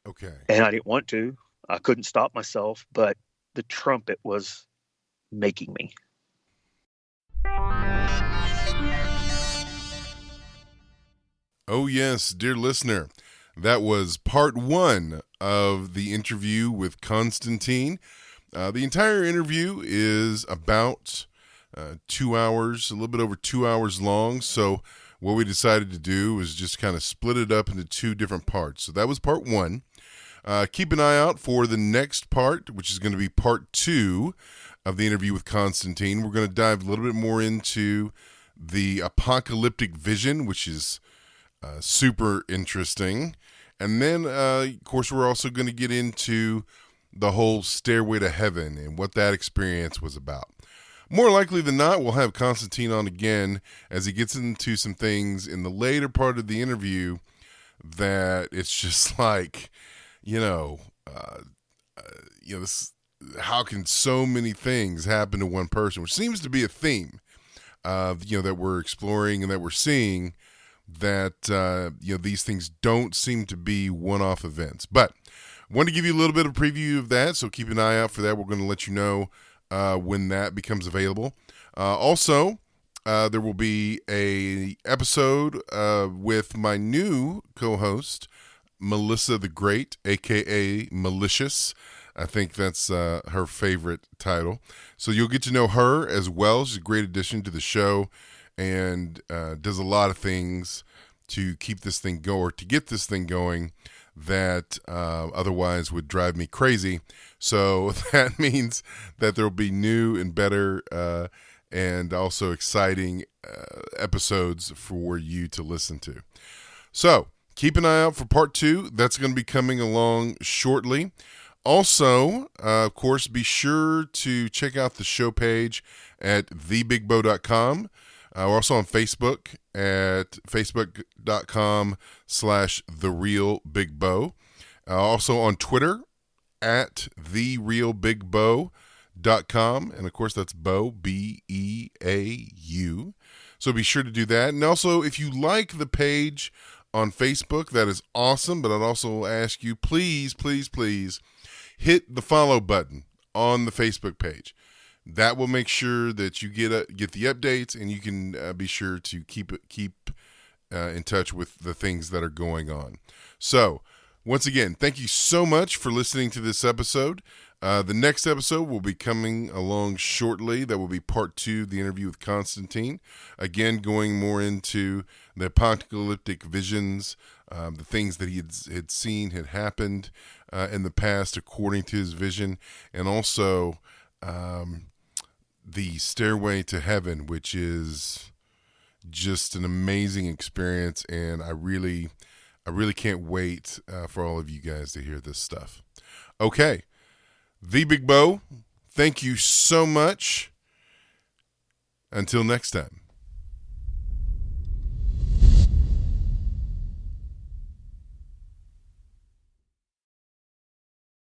Okay. And I didn't want to. I couldn't stop myself, but the trumpet was making me. Oh, yes, dear listener. That was part 1 of the interview with Constantine. The entire interview is about 2 hours, a little bit over 2 hours long. So what we decided to do was just kind of split it up into 2 different parts. So that was part 1. Keep an eye out for the next part, which is going to be part 2 of the interview with Constantine. We're going to dive a little bit more into the apocalyptic vision, which is super interesting. And then, of course, we're also going to get into the whole Stairway to Heaven and what that experience was about. More likely than not, we'll have Constantine on again as he gets into some things in the later part of the interview that it's just like, this, how can so many things happen to one person, which seems to be a theme, that we're exploring and that we're seeing, that, these things don't seem to be one-off events. But I want to give you a little bit of a preview of that, so keep an eye out for that. We're going to let you know when that becomes available. Also, there will be a episode with my new co-host, Melissa the Great, a.k.a. Malicious. I think that's her favorite title. So you'll get to know her as well. She's a great addition to the show and does a lot of things to keep this thing going, or to get this thing going, that otherwise would drive me crazy. So that means that there will be new and better and also exciting episodes for you to listen to. So keep an eye out for part 2. That's going to be coming along shortly. Also, of course, be sure to check out the show page at thebigbo.com. We're also on Facebook at facebook.com/therealbigbo. Also on Twitter at therealbigbo.com. And of course, that's Beau, Beau. So be sure to do that. And also, if you like the page on Facebook, that is awesome. But I'd also ask you, please, please, please hit the follow button on the Facebook page. That will make sure that you get the updates, and you can be sure to keep in touch with the things that are going on. So, once again, thank you so much for listening to this episode. The next episode will be coming along shortly. That will be part 2, the interview with Constantine. Again, going more into the apocalyptic visions, the things that he had seen had happened in the past according to his vision, and also the Stairway to Heaven, which is just an amazing experience, and I really can't wait for all of you guys to hear this stuff. Okay, The Big Beau, thank you so much. Until next time.